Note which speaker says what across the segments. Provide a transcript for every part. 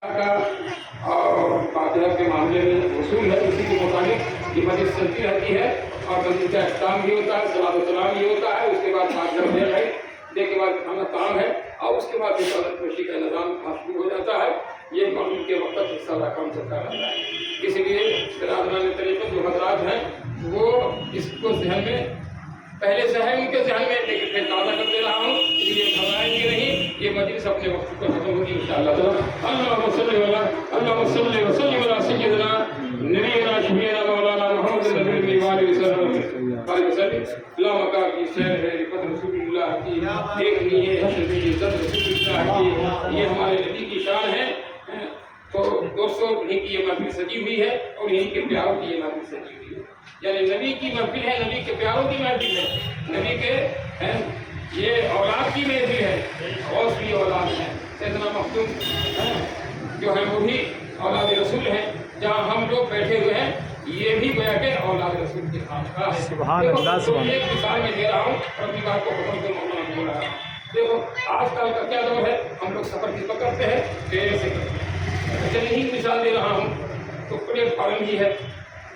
Speaker 1: اور فاتحہ کے معاملے میں اصول ہے، اسی کے مطابق یہ مجلس چلتی رہتی ہے اور مجلس کا اختتام بھی ہوتا ہے، صلاۃ و سلام بھی ہوتا ہے، اس کے بعد فاتحہ دے کے بعد کھانا کام ہے اور اس کے بعد رسالت نوشی کا نظام شروع ہو جاتا ہے۔ یہ معمول کے وقت حصہ رقم چلتا رہتا ہے، اس لیے برادران طریقے جو حضرات ہیں وہ اس کو ذہن میں پہلے سے ہے ان کے ذہن میں، لیکن پھر تازہ کر دے رہا ہوں، اس لیے گھبرائیں گے نہیں، یہ مجلس اپنے وقت پر ختم ہوگی انشاءاللہ تعالی۔ اللهم صل وسلم على سيدنا نبينا شفيعنا مولانا محمد النبي وعلى وسلم لا مقام کی شہر ہے رفت رسول اللہ کی، ایک نہیں ہے حشر کی عزت رسول اللہ کی، یہ ہمارے نبی کی شان ہے۔ تو دوستوں انہیں کی یہ محفل سجی ہوئی ہے اور انہیں کے پیاروں کی یہ محفل سجی ہوئی ہے، یعنی نبی کی محفل ہے، نبی کے پیاروں کی محفل ہے، نبی کے یہ اولاد کی محفل ہے، غوث بھی اولاد ہے، سیدنا مختوم جو ہے وہ بھی اولاد رسول ہیں، جہاں ہم لوگ بیٹھے ہوئے ہیں یہ بھی گویا کہ اولاد رسول کے خانقاہ ہے۔
Speaker 2: سبحان اللہ، سبحان اللہ۔
Speaker 1: ایک مثال میں دے رہا ہوں اور اپنی بات کو ختم سے مولانا بول رہا ہوں۔ دیکھو آج کل کا کیا دور ہے، ہم لوگ سفر کس پر کرتے ہیں، ٹرین سے کرتے ہیں۔ چلیے ہی مثال دے رہا ہوں تو پلیٹ فارم بھی ہے،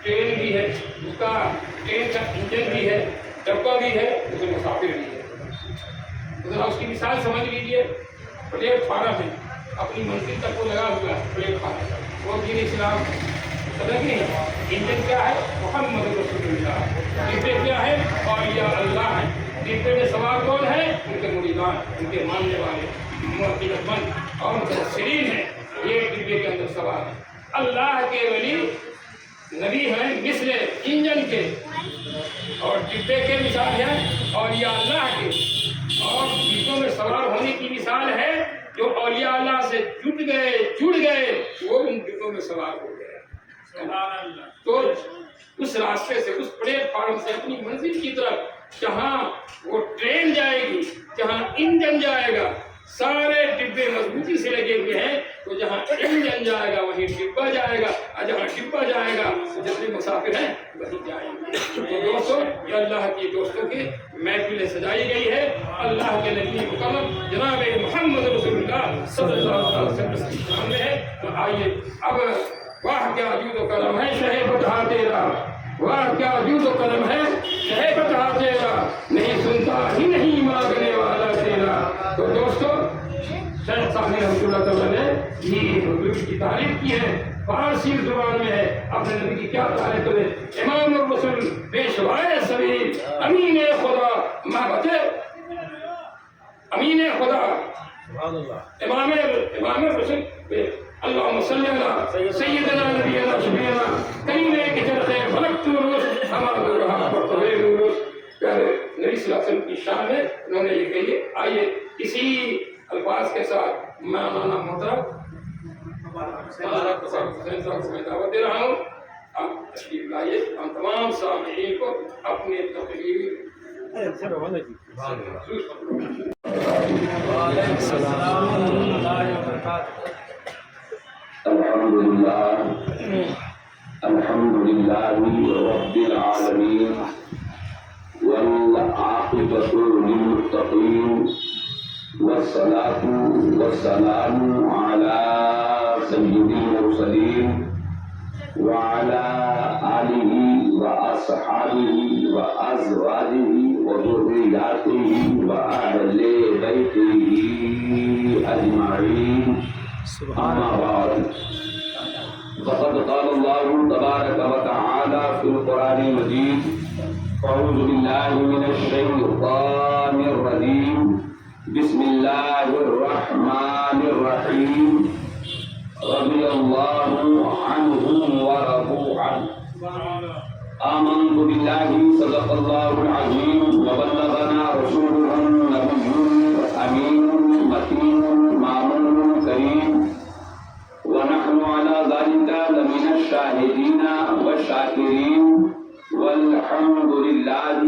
Speaker 1: ٹرین بھی ہے، اس کا ٹرین کا انجن بھی ہے، ڈبہ بھی ہے، اس میں مسافر بھی ہے۔ ذرا اس کی مثال سمجھ لیجیے، پلیٹ فارم ہے، اپنی منزل تک وہ لگا ہوا ہے پلیٹ فارم، وہ دین اسلام سمجھ نہیں، انجن کیا ہے، محمد رسول اللہ، ڈبے کیا ہے، اولیاء اللہ ہے، ڈبے میں سوار کون ہے، ان کے مریدان، ان کے ماننے والے معتقد مند اور متبصرین ہیں، یہ ڈبے کے اندر سوار ہے۔ اللہ کے ولی نبی ہیں مثل انجن کے اور ڈبے کے مثال ہے اولیاء اللہ کے، اور ڈبوں میں سوار ہونے کی مثال ہے جو اولیاء اللہ سے جڑ گئے وہ ان ڈبوں میں سوار ہو گئے۔ تو اس راستے سے، اس پلیٹ فارم سے اپنی منزل کی طرف جہاں وہ ٹرین جائے گی، جہاں انجن جائے گا، سارے ڈبے مضبوطی سے لگے ہوئے ہیں، تو جہاں انجن جائے گا وہیں ڈبہ جائے گا، اور جہاں ڈبہ جائے گا جتنے مسافر ہیں وہیں جائیں گے۔ تو دوستوں یہ اللہ کی دوستوں کی محفل سجائی گئی ہے، اللہ کے نبی مکرم جناب محمد رسول اللہ صلی اللہ علیہ وسلم کے سامنے ہے۔ تو آئیے اب واہ کیا جود و کرم ہے شہ فتح تیرا، واہ کیا جود و کرم ہے شہ فتح تیرا، نہیں سنتا ہی نہیں مانگنے والا تیرا۔ تو دوستو شیخ صاحب رحمۃ اللہ تعالیٰ نے یہ حضور کی تعریف کی ہے، فارسی زبان میں ہے، اپنے نبی کی کیا تعریف کرے، امام الرسول پیشوائے سبیل، امین خدا، محبت امین خدا، امام الرسول، اللہم صلی علی سیدنا نبینا شفیعنا کریمے کے چرخے فلک روز ہمارا رہا پرتوے روز۔ پیارے نبی صلی اللہ علیہ وسلم کی شان ہے، انہوں نے یہ کہی۔ آئیے اسی الفاظ کے ساتھ میں مولانا محترم حسین صاحب کو میں دعوت دے رہا ہوں، آپ تشریف لائیے، ہم تمام سامعین کو اپنے تقریر
Speaker 3: الحمد لله رب العالمين والعاقبة للمتقين والصلاة والسلام على سيد المرسلين وعلى آله وأصحابه وأزواجه وذرياته وأهل بيته أجمعين، أما بعد، فقد قال الله تبارك وتعالى في القرآن المجيد، أعوذ بالله من الشيطان الرجيم، بسم الله الرحمن الرحيم، رضي الله عنهم ورضوا عنه، آمنت بالله صدق الله العظيم، وبلغنا رسوله النبي الأمين المتين مامون كريم، ونحن على ذلك لمن الشاهدين والشاكرين، والحمد لله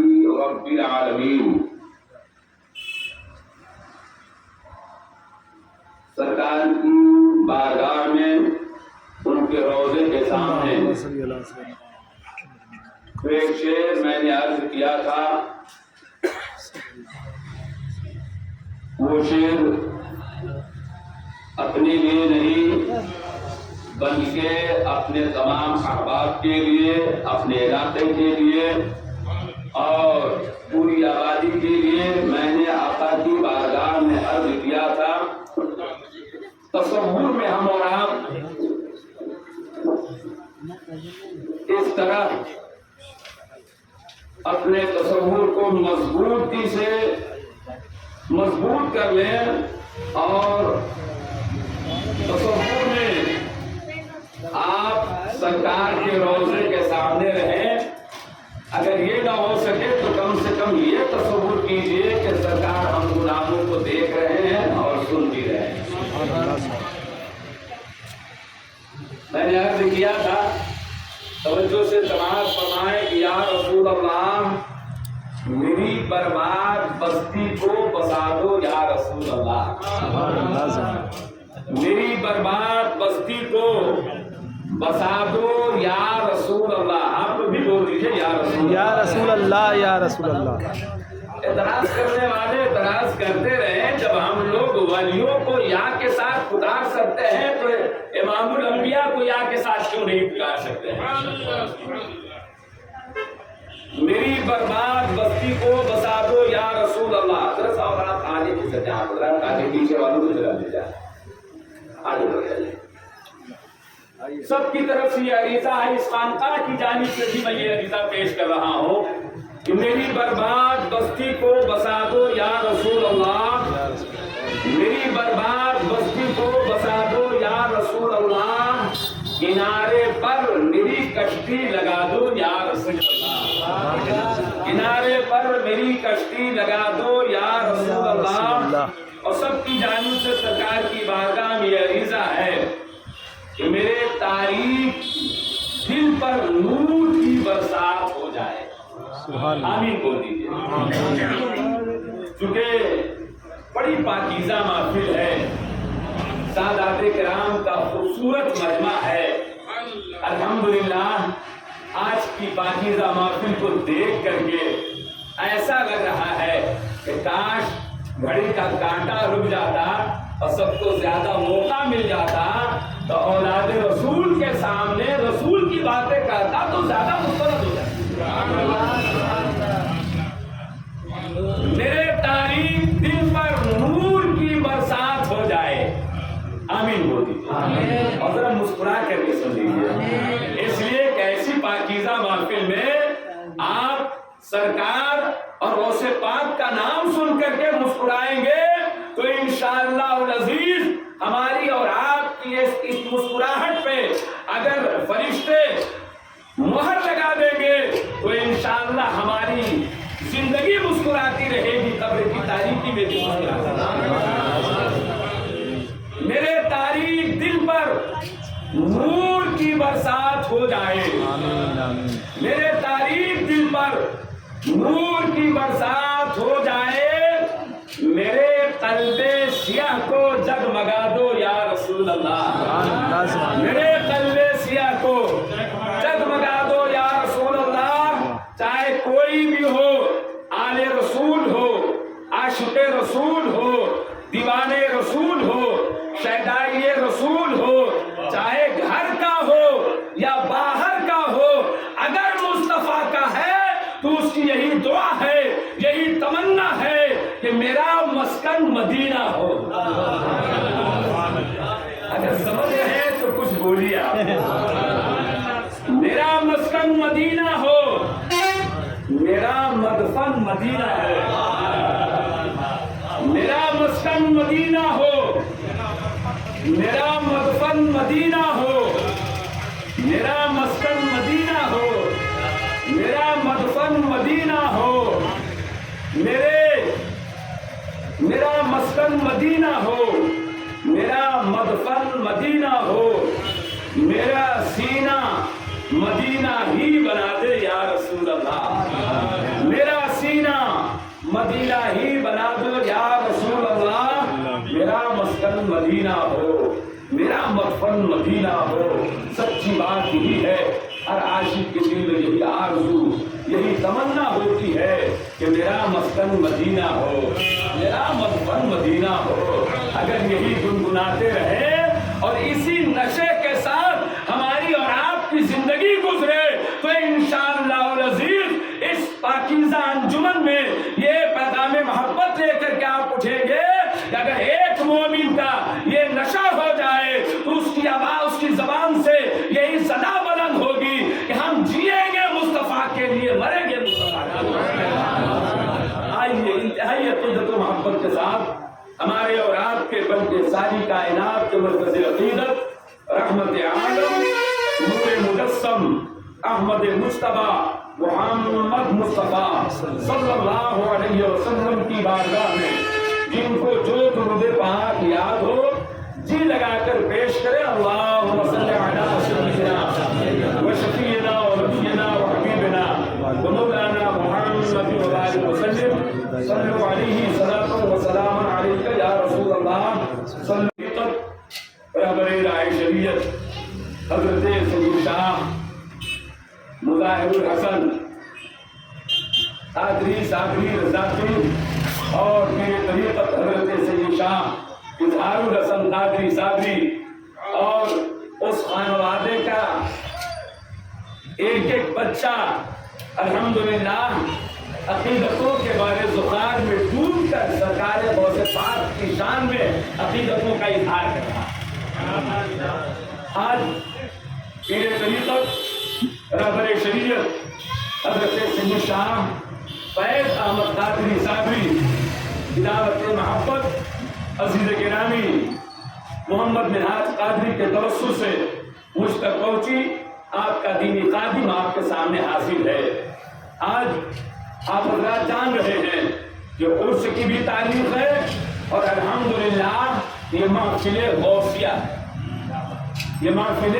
Speaker 3: رب العالمين۔ سرکار کی بارگاہ میں، ان کے روضے کے سامنے ایک شعر میں نے عرض کیا تھا، وہ شعر اپنے لیے نہیں بن کے اپنے تمام احباب کے لیے، اپنے علاقے کے لیے اور پوری آبادی کے لیے میں نے آقا کی بارگاہ میں عرض کیا تھا۔ تصور میں ہم اور آپ اس طرح اپنے تصور کو مضبوطی سے مضبوط کر لیں اور تصور میں آپ سرکار کے روضے کے سامنے رہیں۔ اگر یہ نہ ہو سکے تو کم سے کم یہ تصور کیجئے کہ سرکار ہم غلاموں کو دیکھ رہے ہیں اور سن بھی رہے ہیں۔ میں نے عرض کیا تھا، توجہ سے سماعت فرمائیں کہ یا رسول اللہ میری برباد بستی کو بسا دو یا رسول اللہ، میری برباد بستی کو بسا دو یا رسول اللہ۔ آپ بھی بول دیجیے یا رسول اللہ، یا رسول اللہ۔ اعتراض کرنے والے اعتراض کرتے رہے، جب ہم لوگ ولیوں کو یا کے ساتھ پکار سکتے ہیں تو امام الانبیاء کو یا کے ساتھ کیوں نہیں پکار سکتے ہیں؟ میری برباد بستی کو بسا دو یا رسول اللہ۔ ذرا اور آپ آگے کی سجا حضرات آگے پیچھے والوں کو چلا لے جائے، آگے بڑھ جائے۔ سب کی طرف سے یہ عریضہ ہے، اس خانقاہ کی جانب سے بھی میں یہ عریضہ پیش کر رہا ہوں کہ میری برباد بستی کو بسا دو یا رسول اللہ، میری برباد بستی کو بسا دو یا رسول اللہ، کنارے پر میری کشتی لگا دو یا رسول اللہ، کنارے پر میری کشتی لگا دو یا رسول اللہ۔ اور سب کی جانب سے سرکار کی بارگاہ میں یہ عریضہ ہے کہ میرے تاریخ دل پر نور کی برسات ہو جائے۔ آمین بول دیجیے۔ چونکہ بڑی پاکیزہ محفل ہے، سادات کرام کا خوبصورت مجمع ہے۔ الحمدللہ آج کی پاکیزہ محفل کو دیکھ کر کے ایسا لگ رہا ہے کہ کاش گھڑی کا کانٹا رک جاتا اور سب کو زیادہ موقع مل جاتا تو اولاد رسول کے سامنے رسول کی باتیں کرتا تو زیادہ مسترد ہو جاتا۔ میرے تاریخ دل پر نور کی برسات ہو جائے۔ آمین بول دیجیے اور ذرا مسکرا کر کے سن لیجیے، اس لیے کہ ایسی پاکیزہ محفل میں آپ سرکار اور غوث پاک کا نام سن کر کے مسکرائیں گے تو انشاءاللہ العزیز ہماری اور آپ کی اس مسکراہٹ پہ اگر فرشتے مہر لگا دیں گے تو انشاءاللہ ہماری زندگی مسکراتی رہے گی، قبر کی تاریکی میں بھی مسکراتی۔ میرے تاریخ دل پر نور کی برسات ہو جائے، میرے تاریخ دل پر نور کی برسات ہو جائے، میرے قلب سیاہ کو جگمگا دو یا رسول اللہ، میرے قلب سیاہ کو جگمگا دو یا رسول اللہ۔ چاہے کوئی بھی ہو، آل رسول ہو، عاشق رسول ہو، دیوانے رسول ہو، شیدائی رسول ہو، چاہے گھر کا ہو یا باہر کا ہو، اگر مصطفیٰ کا ہے تو اس کی یہی دعا ہے، یہی تمنا ہے کہ میرا مسکن مدینہ ہو۔ اگر سمجھ رہے ہیں تو کچھ بولیے آپ۔ میرا مسکن مدینہ ہو، میرا مدفن مدینہ ہو، میرا مسکن مدینہ ہو، میرا مدفن مدینہ ہو، میرا مسکن مدینہ ہو، میرا مدفن مدینہ ہو، میرا مسکن مدینہ ہو، میرا مدفن مدینہ ہو، میرا سینہ مدینہ ہی بنا دے یا رسول اللہ، میرا سینہ مدینہ ہی بنا دو یا رسول اللہ، میرا مسکن مدینہ ہو، میرا مدفن مدینہ ہو۔ سچی بات یہی ہے، ہر عاشق کے دل میں یہی آرزو، یہی تمنا ہوتی ہے کہ میرا مسکن مدینہ ہو، میرا مدفن مدینہ ہو۔ اگر یہی گنگناتے رہے اور اسی نشے کے ساتھ کے ساتھ ہمارے اور آپ کے بلکہ ساری کائنات کے مرکز عقیدت رحمت عالم نور مجسم احمد مصطفیٰ محمد مصطفیٰ صلی اللہ علیہ وسلم کی بارگاہ میں جن کو جو درود پاک یاد ہو جی لگا کر پیش کرے اللہم صلی علی سیدنا و شفیعنا و نبینا و حبیبنا و مولانا محمد وبارک وسلم صلی علیہ صلاۃ و سلام علیک یا رسول اللہ صلی رہبر رائے شریعت حضرت سید شاہ مظاہر الحسن قادری صابری رضاقی اور میرے طریقت حضرت سید شاہ اظہار الحسن قادری صابری اور اس خانوادے کا ایک ایک بچہ الحمدللہ عقیدتوں کے بارے زخار میں ڈوب کر سرکار غوث پاک کی شان میں عقیدتوں کا اظہار کر رہا آج میرے طریقت رہبر شریعت حضرت سید شاہ فیض احمد قادری صابری دعوت محبت عزیز گرامی محمد منہاج قادری کے توسل سے مجھ تک پہنچی آپ کا دینی خادم آپ کے سامنے حاضر ہے آج آپ حضرات جان رہے ہیں کہ عرس کی بھی تاریخ ہے اور الحمدللہ یہ محفل غوثیہ ہے یہ محفل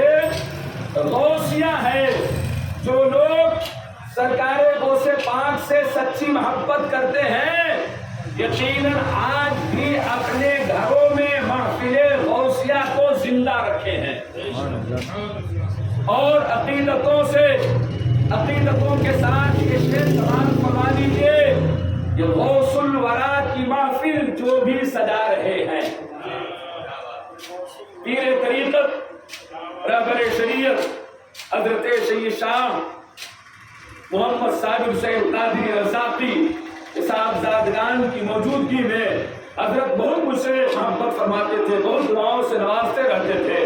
Speaker 3: غوثیہ ہے جو لوگ سرکار غوث پاک سے سچی محبت کرتے ہیں یقیناً آج بھی اپنے گھروں میں محفل غوثیہ کو زندہ رکھے ہیں اور عقیدتوں کے ساتھ یہ شعر سماعت فرما لیجیے یہ غوث الورا کی محفل جو بھی سجا رہے ہیں پیر طریقت رہبر شریعت حضرت سید شاہ محمد صاحب حسین قادری رضاقی صاحبزادگان کی موجودگی میں حضرت بہت مجھ سے محبت فرماتے تھے بہت دعاؤں سے نوازتے رہتے تھے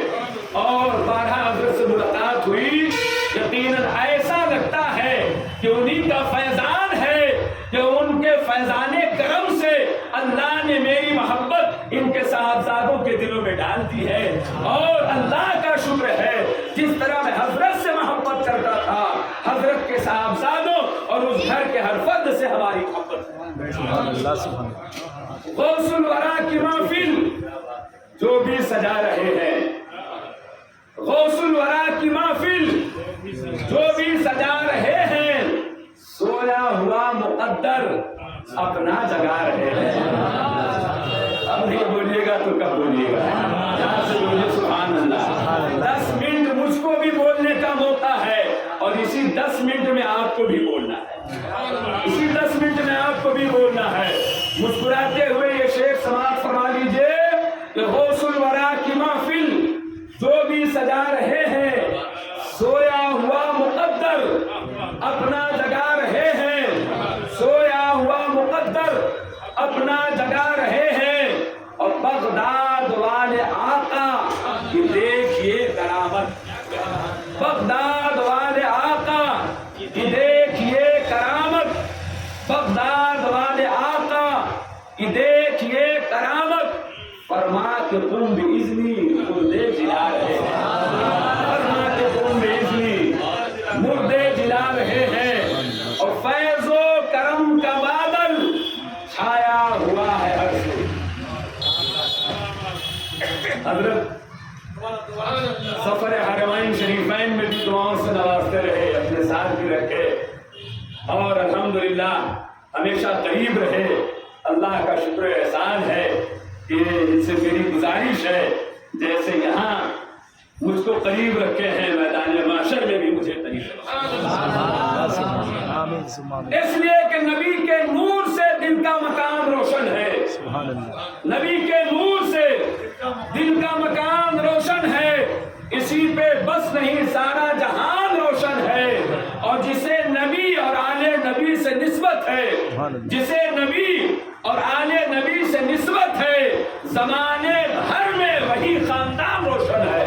Speaker 3: اور بارہ حضرت سے ملاقات ہوئی یقیناً ایسا لگتا ہے کہ انہی کا فیضان ہے کہ ان کے فیضان کرم سے اللہ نے میری محبت ان کے صاحبزادوں کے دلوں میں ڈال دی ہے اور اللہ کا شکر ہے جس طرح میں حضرت سے محبت کرتا تھا حضرت کے صاحبزادوں اور اس گھر کے ہر فرد سے ہماری محبت غوث الورا کی محفل جو بھی سجا رہے ہیں غوث الورا کی محفل جو بھی سجا رہے ہیں سویا ہوا مقدر اپنا جگا رہے ہیں اب نہیں بولیے گا تو کب بولیے گا یہاں سے بولیے سبحان اللہ 10 منٹ مجھ کو بھی بولنے کا موقع ہے اور اسی 10 منٹ میں آپ کو بھی بولنا ہے اسی 10 منٹ میں آپ کو بھی بولنا ہے مسکراتے ہوئے یہ شعر سماعت فرما لیجئے کہ غوث الورا کی محفل جو بھی سجا رہے ہیں سویا ہوا مقدر اپنا جگا رہے ہیں سویا ہوا مقدر اپنا جگا رہے ہیں اور بغداد والے آقا کی دیکھیے کرامت بغداد والے آقا کی دیکھیے کرامت بغداد والے آقا کی دیکھیے کرامت فرما کے تم بھی اذنی مردے جلا رہے ہیں فرما کے تم بھی اذنی مردے جلا رہے ہیں اور فیض و کرم کا بادل چھایا ہوا ہے ہر سے حضرت سفر حرمین شریفین میں بھی دعاؤں سے نوازتے رہے اپنے ساتھ بھی رکھے اور الحمدللہ ہمیشہ قریب رہے اللہ کا شکر احسان ہے کہ ان سے میری گزارش ہے جیسے یہاں مجھ کو قریب رکھے ہیں میدان معاشر میں بھی مجھے قریب رکھے اس لیے کہ نبی کے نور سے دل کا مقام روشن ہے نبی کے نور سے دل کا مقام روشن ہے اسی پہ بس نہیں سارا جہان روشن ہے اور جسے نبی اور آل نبی سے نسبت ہے جسے نبی اور آل نبی سے نسبت ہے زمانے بھر میں وہی خاندان روشن ہے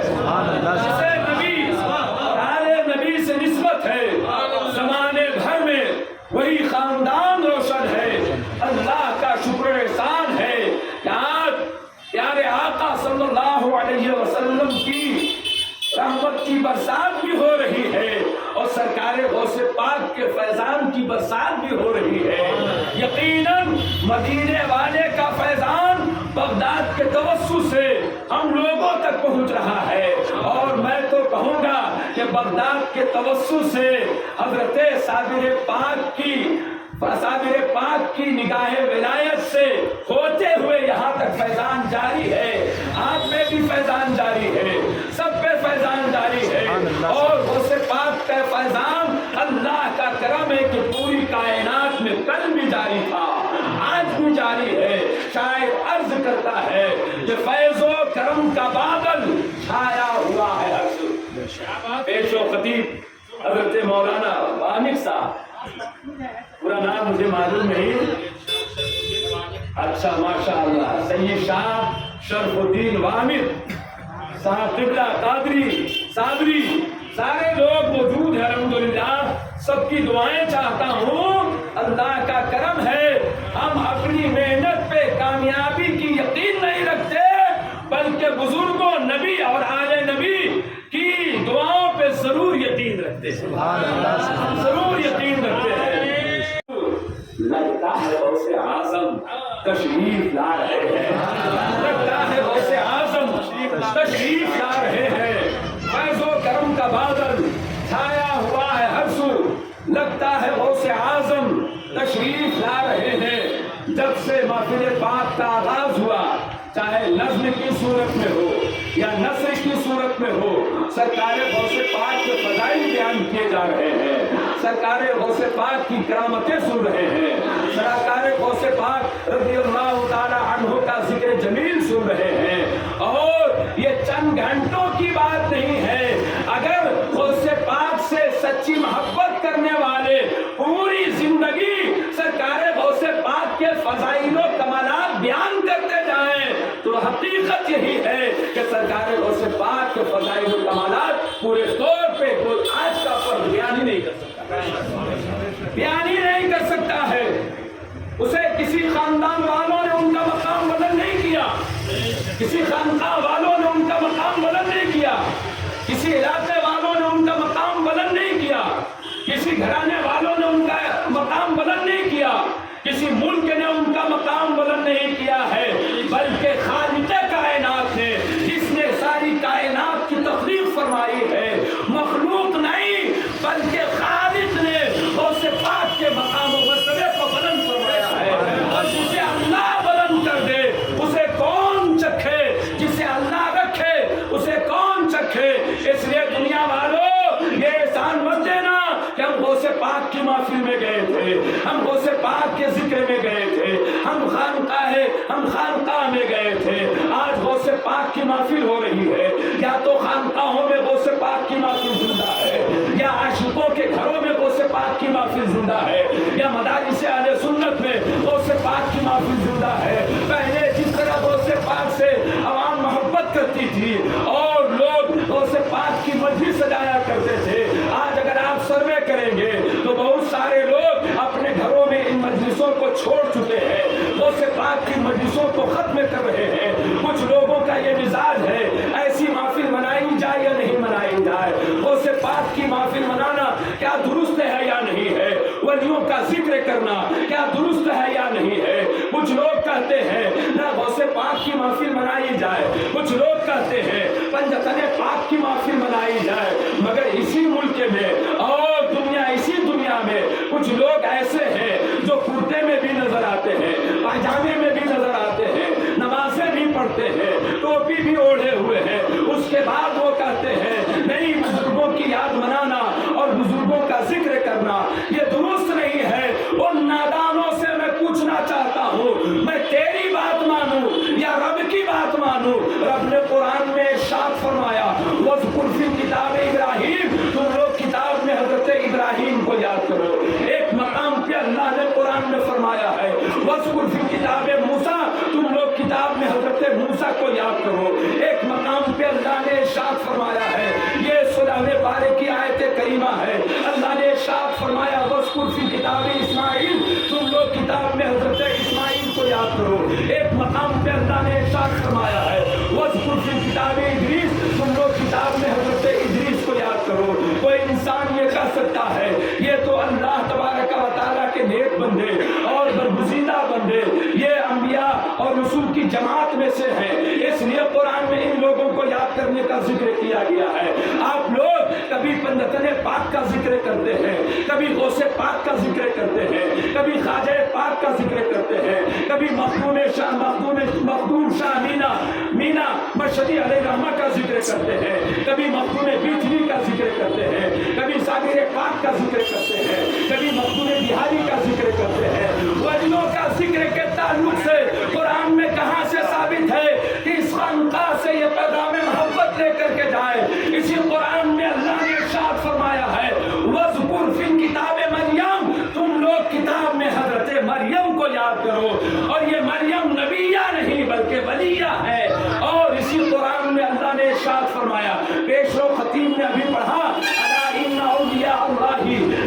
Speaker 3: جسے نبی اور آل نبی سے نسبت ہے زمانے بھر میں وہی خاندان روشن ہے اللہ کا شکر احسان ہے فیضان کی برسات بھی ہو رہی ہے. یقیناً مدینے والے کا فیضان بغداد کے توسط سے ہم لوگوں تک پہنچ رہا ہے. اور میں تو کہوں گا کہ بغداد کے توسط سے حضرت صابر پاک کی نگاہ ولایت سے ہوتے ہوئے یہاں تک فیضان جاری ہے. آپ میں بھی فیضان جاری ہے, سب پہ فیضان جاری ہے. اور غوث پاک کا فیضان اللہ کا کرم ہے کہ پوری کائنات میں کل بھی جاری تھا, آج بھی جاری ہے. شاعر عرض کرتا ہے کہ فیض و کرم کا بادل چھایا ہوا ہے ہر سو. پیش و خطیب حضرت مولانا وامق صاحب, پورا نام مجھے معلوم نہیں. اچھا ماشاء اللہ, سید شاہ شرف الدین وامق صاحب قبلہ قادری صابری, سارے لوگ موجود ہیں الحمدللہ. سب کی دعائیں چاہتا ہوں. اللہ کا کرم ہے, ہم اپنی محنت پہ کامیابی کی یقین نہیں رکھتے, بلکہ بزرگوں نبی اور آل نبی کی دعاؤں پہ ضرور یقین رکھتے ہیں, ضرور یقین رکھتے ہیں. لگتا ہے غوث اعظم تشریف لا رہے ہیں, لگتا ہے غوث اعظم تشریف لا رہے ہیں. فیض و کرم کا بادل چھایا ہوا ہے ہر سو, لگتا ہے غوث اعظم تشریف لا رہے ہیں. جب سے محفل پاک کا آغاز ہوا, چاہے نظم کی صورت میں ہو یا نثر کی صورت میں ہو, سرکار غوث پاک کے فضائل بیان کیے جا رہے ہیں, سرکار غوث پاک کی کرامتیں سن رہے ہیں, سرکار غوث پاک رضی اللہ تعالی عنہ کا ذکر جمیل سن رہے ہیں. اور یہ چند گھنٹوں کی بات نہیں ہے, اگر غوث پاک سے سچی محبت کرنے والے پوری زندگی سرکار غوث پاک کے فضائل و کمالات بیان کرتے جائیں تو حقیقت یہی ہے کہ سرکار غوث پاک کے فضائل و کمالات پورے طور پہ کوئی آج کا فرد بیان ہی نہیں کر سکتا, بیان ہی نہیں کر سکتا ہے. اسے کسی خاندان والوں نے ان کا مقام بلند نہیں کیا, کسی خاندان والوں نے ان کا مقام بلند نہیں کیا, کسی علاقے والوں نے ان کا مقام بلند نہیں کیا, کسی گھرانے والوں نے ان کا مقام بلند نہیں کیا, کسی ملک نے ان کا مقام بلند نہیں کیا ہے, بلکہ خالق کائنات ہے جس نے ساری کائنات کی تخلیق فرمائی ہے. مخلوق نہیں بلکہ خالق نے غوث پاک کے مقام و مرتبے کو بلند فرمایا ہے. اور جسے اللہ بلند کر دے اسے کون چکھے, جسے اللہ رکھے اسے کون چکھے. اس لیے دنیا والوں یہ احسان مت دینا کہ ہم غوث پاک کی محفل میں گئے تھے, ہم غوث پاک کے ذکر میں گئے تھے, ہم خانقاہ میں گئے تھے. آج غوث پاک کی محفل ہو رہی ہے, یا تو خانقاہوں میں غوث پاک کی محفل زندہ ہے, یا عاشقوں کے گھروں میں غوث پاک کی محفل زندہ ہے, یا مدارس اہل سنت میں غوث پاک کی محفل زندہ ہے. پہلے جس طرح غوث پاک سے عوام محبت کرتی تھی اور لوگ غوث پاک کی مجلس سجایا کرتے تھے, آج اگر آپ سروے کریں گے تو بہت سارے لوگ اپنے گھروں میں ان مجلسوں کو چھوڑ چکے ہیں, غوث پاک کی مجلسوں کو ختم کر رہے ہیں. کچھ لوگوں کا یہ مزاج ہے ایسی محفل منائی جائے یا نہیں منائی جائے. غوث پاک کی محفل منانا کیا درست ہے یا نہیں ہے, ولیوں کا ذکر کرنا کیا درست ہے یا نہیں ہے. کچھ لوگ کہتے ہیں نہ غوث پاک کی محفل منائی جائے, کچھ لوگ کہتے ہیں پنجتن پاک کی محفل منائی جائے. مگر اسی ملک میں اور اسی دنیا میں کچھ لوگ ایسے ہیں جو کرتے میں بھی نظر آتے ہیں, پاجامے میں بھی نظر آتے ہیں, نمازیں بھی پڑھتے ہیں, ٹوپی بھی اوڑھے ہوئے ہیں. اس کے بعد وہ کہتے ہیں نہیں, بزرگوں کی یاد منانا اور بزرگوں کا ذکر کرنا یہ درست نہیں ہے. ان نادانوں سے میں پوچھنا چاہتا ہوں, میں تیری بات مانوں یا رب کی بات مانوں؟ رب نے قرآن میں ارشاد فرمایا وَاذْكُرْ فِي الْكِتَابِ ابراہیم, تم لوگ کتاب میں حضرت ابراہیم کو یاد کرو. ایک مقام پہ اللہ نے قرآن میں فرمایا ہے وَاذْكُرْ فِي الْكِتَابِ موسیٰ, تم لوگ کتاب میں حضرت موسیٰ کو یاد کرو. ایک مقام پہ اللہ نے ارشاد فرمایا ہے, یہ سورہ بارہ کی آیت کریمہ ہے, اللہ نے ارشاد فرمایا وَاذْكُرْ فِي الْكِتَابِ اسماعیل, تم لوگ کتاب میں حضرت اسماعیل کو یاد کرو. ایک مقام پہ اللہ نے ارشاد فرمایا ہے وَاذْكُرْ فِي الْكِتَابِ ادریس, تم لوگ کتاب میں حضرت ادریس کو یاد کرو. کوئی انسان یہ کہہ سکتا ہے یہ تو اللہ تبارک جماعت میں سے ہیں، اس لیے قرآن میں ان لوگوں کو یاد کرنے کا ذکر کیا گیا ہے۔ آپ لوگ کبھی پنجتن پاک کا ذکر کرتے ہیں، کبھی غوث پاک کا ذکر کرتے ہیں، کبھی خواجہ پاک کا ذکر کرتے ہیں، کبھی مخدوم شاہ مینا مشہدی علیہ رحمہ کا ذکر کرتے ہیں، کبھی مخدوم بیٹھوی کا ذکر کرتے ہیں، کبھی ذاکر پاک کا ذکر کرتے ہیں، کبھی مخدوم بہاری کا ذکر کرتے ہیں۔ ولیوں کا ذکر کے تعلق سے قرآن میں کہاں سے ثابت ہے کہ اس خانقاہ سے یہ پیغام محبت لے کر کے جائے؟ اسی قرآن میں اللہ نے ارشاد فرمایا ہے وَاذْكُرْ فِي الْكِتَابِ مَرْيَم، تم لوگ کتاب میں حضرت مریم کو یاد کرو، اور یہ مریم نبیہ نہیں بلکہ ولیہ ہے۔ اور اسی قرآن میں اللہ نے ارشاد فرمایا، پیشرو خطیب نے ابھی پڑھا الا ان اولیاء اللہ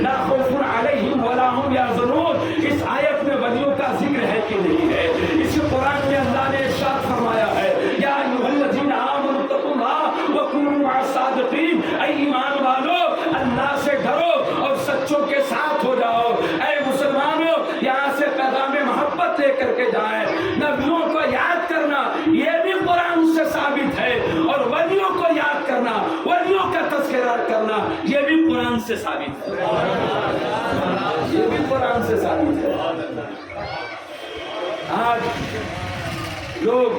Speaker 3: لا خوف علیہم ولا هم یحزنون۔ اس آیت میں ولیوں کا ذکر ہے کہ نہیں ہے؟ اسی قرآن میں اللہ نے ارشاد فرمایا ہے یا ایھا الذین آمنوا اتقوا اللہ وکونوا مع الصادقین، اے ایمان والو اللہ سے ڈرو اور سچوں کے ساتھ ہو جاؤ۔ اے مسلمانوں، یہاں سے پیغام محبت لے کر کے جائیں۔ نبیوں کو یاد کرنا یہ بھی قرآن سے ثابت ہے، اور ولیوں کو یاد کرنا، ولیوں کا تذکرہ کرنا یہ بھی قرآن سے ثابت ہے، یہ بھی قرآن سے ثابت ہے۔ آج لوگ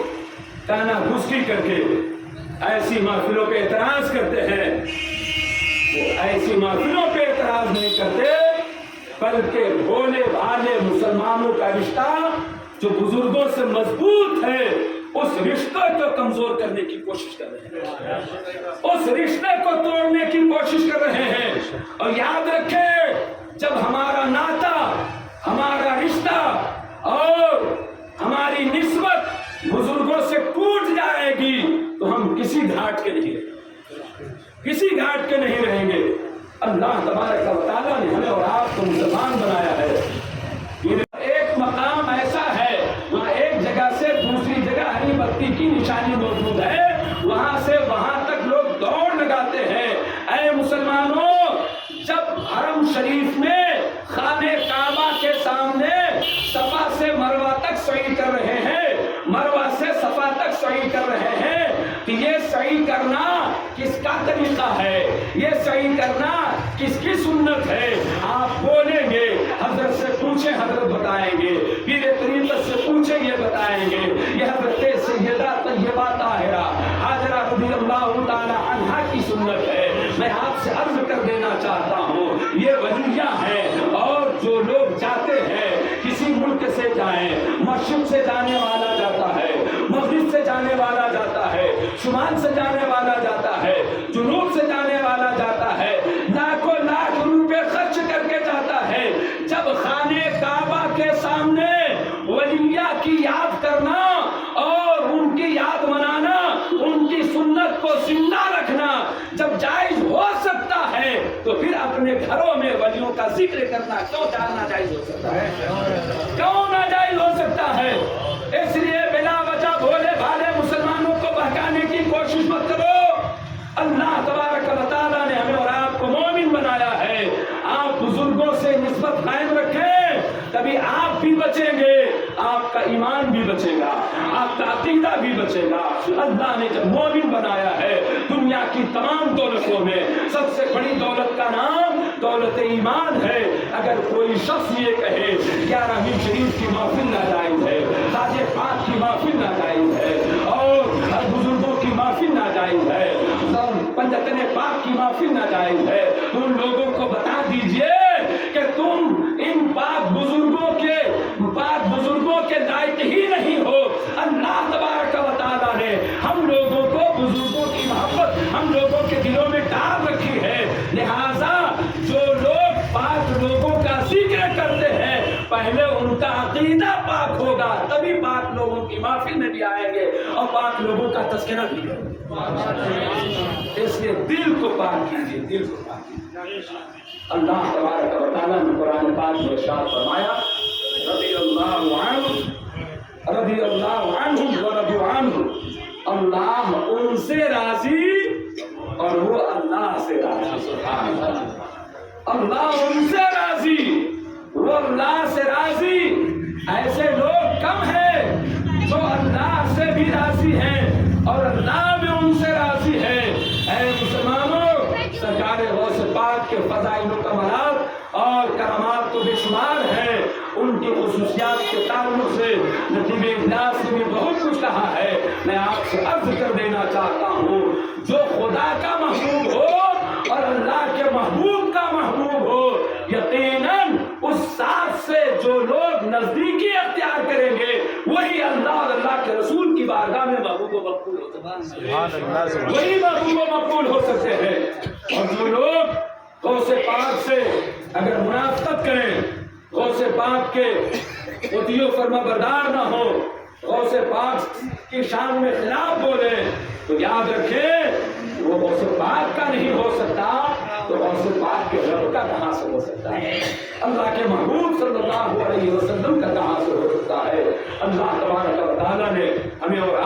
Speaker 3: کانا گھسکی کر کے ایسی محفلوں پہ اعتراض کرتے ہیں، وہ ایسی محفلوں پہ اعتراض نہیں کرتے بلکہ بھولے بھالے مسلمانوں کا رشتہ جو بزرگوں سے مضبوط ہے اس رشتے کو کمزور کرنے کی کوشش کر رہے ہیں، اس رشتے کو توڑنے کی کوشش کر رہے ہیں۔ اور یاد رکھیں، جب ہمارا ناتا، ہمارا رشتہ اور ہماری نسبت بزرگوں سے ٹوٹ جائے گی تو ہم کسی گھاٹ کے نہیں رہیں گے، کسی گھاٹ کے نہیں رہیں گے۔ اللہ تبارک و تعالیٰ نے ہمیں اور آپ کو مسلمان بنایا ہے۔ ایک مقام ایسا ہے وہاں ایک جگہ سے دوسری جگہ ہری بتی کی نشانی موجود ہے، وہاں سے وہاں تک لوگ دوڑ لگاتے ہیں۔ اے مسلمانوں، جب حرم شریف میں خانہ کعبہ کے سامنے صفا سے مروہ تک سعی کر رہے ہیں، مروہ سے صفا تک سعی کر رہے ہیں، تو یہ سعی کرنا کس کا طریقہ ہے؟ یہ سعی کرنا کس کی سنت ہے؟ آپ بولیں گے، حضرت سے پوچھیں حضرت بتائیں گے، پیر طریقت سے پوچھیں یہ بتائیں گے۔ یہ حضرت سیدہ طیبہ طاہرہ ہاجرہ رضی اللہ تعالی عنہا کی سنت ہے۔ میں آپ سے عرض کر دینا چاہتا ہوں یہ ولیہ ہیں، اور جو لوگ جاتے ہیں کسی ملک سے جائیں، مشرق سے جانے والا جاتا ہے، مغرب سے جانے والا جاتا ہے، شمال سے جانے والا جاتا ہے، جنوب سے جانے والا جاتا ہے، لاکھوں لاکھ روپے خرچ کر کے جاتا ہے۔ جب خانہ کعبہ کے سامنے ولیہ کی یاد کرنا اور ان کی یاد منانا، ان کی سنت کو زندہ رکھنا جب جائز ہو سکتا ہے تو پھر اپنے گھروں میں ولیوں کا ذکر کرنا کیوں ناجائز ہو سکتا ہے؟ کیوں ناجائز ہو سکتا ہے؟ اس لیے بلا وجہ بھولے بھالے مسلمانوں کو بہکانے کی کوشش مت کرو۔ اللہ تبارک و تعالیٰ نے ہمیں اور آپ کو مومن بنایا ہے۔ آپ بزرگوں سے نسبت قائم رکھیں، تبھی آپ بھی بچیں گے، آپ کا ایمان بھی بچے گا، آپ کا عقیدہ بھی بچے گا۔ اللہ نے جب مومن بنایا ہے، دنیا کی تمام دولتوں میں سب سے بڑی دولت کا نام دولت ایمان ہے۔ اگر کوئی شخص یہ کہے 11ویں شریف کی محفل ناجائز ہے، خواجہ پاک کی محفل ناجائز ہے، اور بزرگوں کی محفل ناجائز ہے، پنجتن پاک کی محفل ناجائز ہے، تو ان لوگوں کو بتا دیجئے کہ تم ان پاک بزرگوں کے لائق ہی نہیں ہو۔ اللہ تبارک و تعالیٰ نے ہم لوگوں کو بزرگوں کی محبت ہم لوگوں کے دلوں میں ڈال رکھی ہے، لہٰذا جو لوگ پاک لوگوں کا ذکر کرتے ہیں پہلے ان کا عقیدہ پاک ہوگا، تبھی پاک لوگوں کی محفل میں بھی آئیں گے اور پاک لوگوں کا تذکرہ بھی کریں گے۔ اس لیے دل کو پاک کیجیے، دل کو پاک کیجیے۔ اللہ تبارک و تعالیٰ نے قرآن پاک میں ارشاد فرمایا رضی اللہ عنہ ورضوا عنہ، اللہ ان سے راضی اور وہ اللہ سے راضی۔ سبحان اللہ، اللہ ان سے راضی وہ اللہ سے راضی۔ ایسے لوگ کم ہیں جو اللہ اور اللہ بھی ان سے راضی ہے۔ اے مسلمانوں، سرکار غوث پاک کے فضائل و کمالات اور کرامات تو بے شمار ہیں، ان کی خصوصیات کے تعلق سے نتیب اجلاس نے بھی بہت کچھ کہا ہے۔ میں آپ سے عرض کر دینا چاہتا ہوں، جو خدا کا محبوب ہو اور اللہ کے محبوب کا محبوب ہو، یقیناً اس ساتھ سے جو لوگ نزدیکی اختیار کریں گے وہی اللہ اور اللہ کے رسول کی بارگاہ میں محبوب و مقبول ہو سکتے ہیں، وہی محبوب و مقبول ہو سکتے ہیں۔ اور جو لوگ غوث پاک سے اگر منافقت کریں، غوث پاک کے مطیع و فرما بردار نہ ہو، غوث پاک کی شان میں خلاف بولے، تو یاد رکھیں وہ غوث پاک کا نہیں ہو سکتا تو غوث پاک کے رب کا کہاں سے ہو سکتا ہے؟ اللہ کے محبوب صلی اللہ علیہ وسلم کا کہاں سے ہو سکتا ہے؟ اللہ تبارک و تعالیٰ نے ہمیں اور